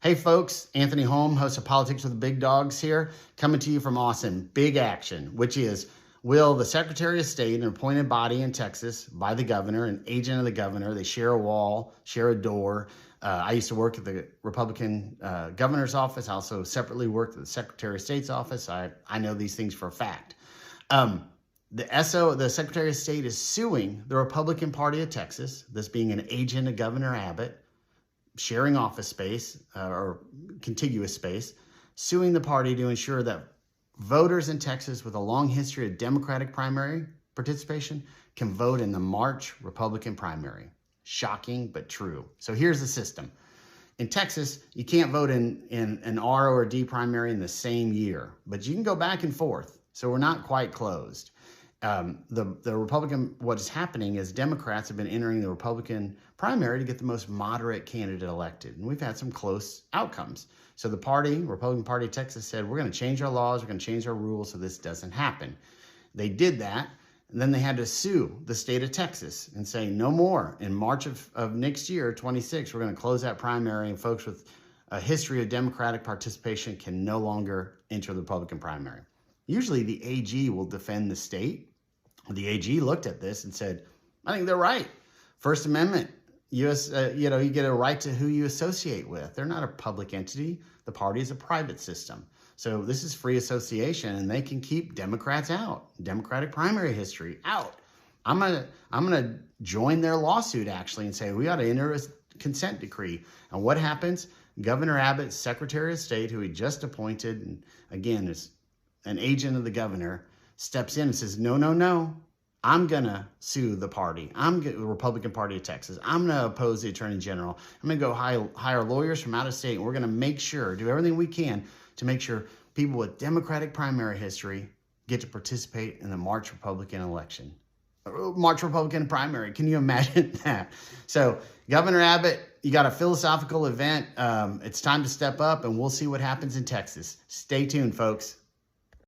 Hey folks, Anthony Holm, host of Politics with the Big Dogs here, coming to you from Austin. Big action, which is, will the Secretary of State, an appointed body in Texas by the governor, an agent of the governor, they share a wall, share a door. I used to work at the Republican governor's office. I also separately worked at the Secretary of State's office. I know these things for a fact. The Secretary of State is suing the Republican Party of Texas, this being an agent of Governor Abbott, sharing office space or contiguous space, suing the party to ensure that voters in Texas with a long history of Democratic primary participation can vote in the March Republican primary. Shocking, but true. So here's the system. In Texas, you can't vote in an R or a D primary in the same year, but you can go back and forth. So we're not quite closed. What is happening is Democrats have been entering the Republican primary to get the most moderate candidate elected. And we've had some close outcomes. So the Republican Party of Texas said, we're going to change our laws, we're going to change our rules so this doesn't happen. They did that, and then they had to sue the state of Texas and say, no more. In March of next year, 26, we're going to close that primary, and folks with a history of Democratic participation can no longer enter the Republican primary. Usually the AG will defend the state. The AG looked at this and said, I think they're right. First Amendment, you get a right to who you associate with. They're not a public entity. The party is a private system. So this is free association, and they can keep Democrats out. Democratic primary history out. I'm gonna join their lawsuit actually and say we ought to enter a consent decree. And what happens? Governor Abbott, Secretary of State, who he just appointed, and again is an agent of the governor, steps in and says, no, I'm going to sue the party. The Republican Party of Texas. I'm going to oppose the Attorney General. I'm going to go hire lawyers from out of state, and we're going to make sure, do everything we can to make sure people with Democratic primary history get to participate in the March Republican election. March Republican primary. Can you imagine that? So Governor Abbott, you got a philosophical event. It's time to step up, and we'll see what happens in Texas. Stay tuned, folks.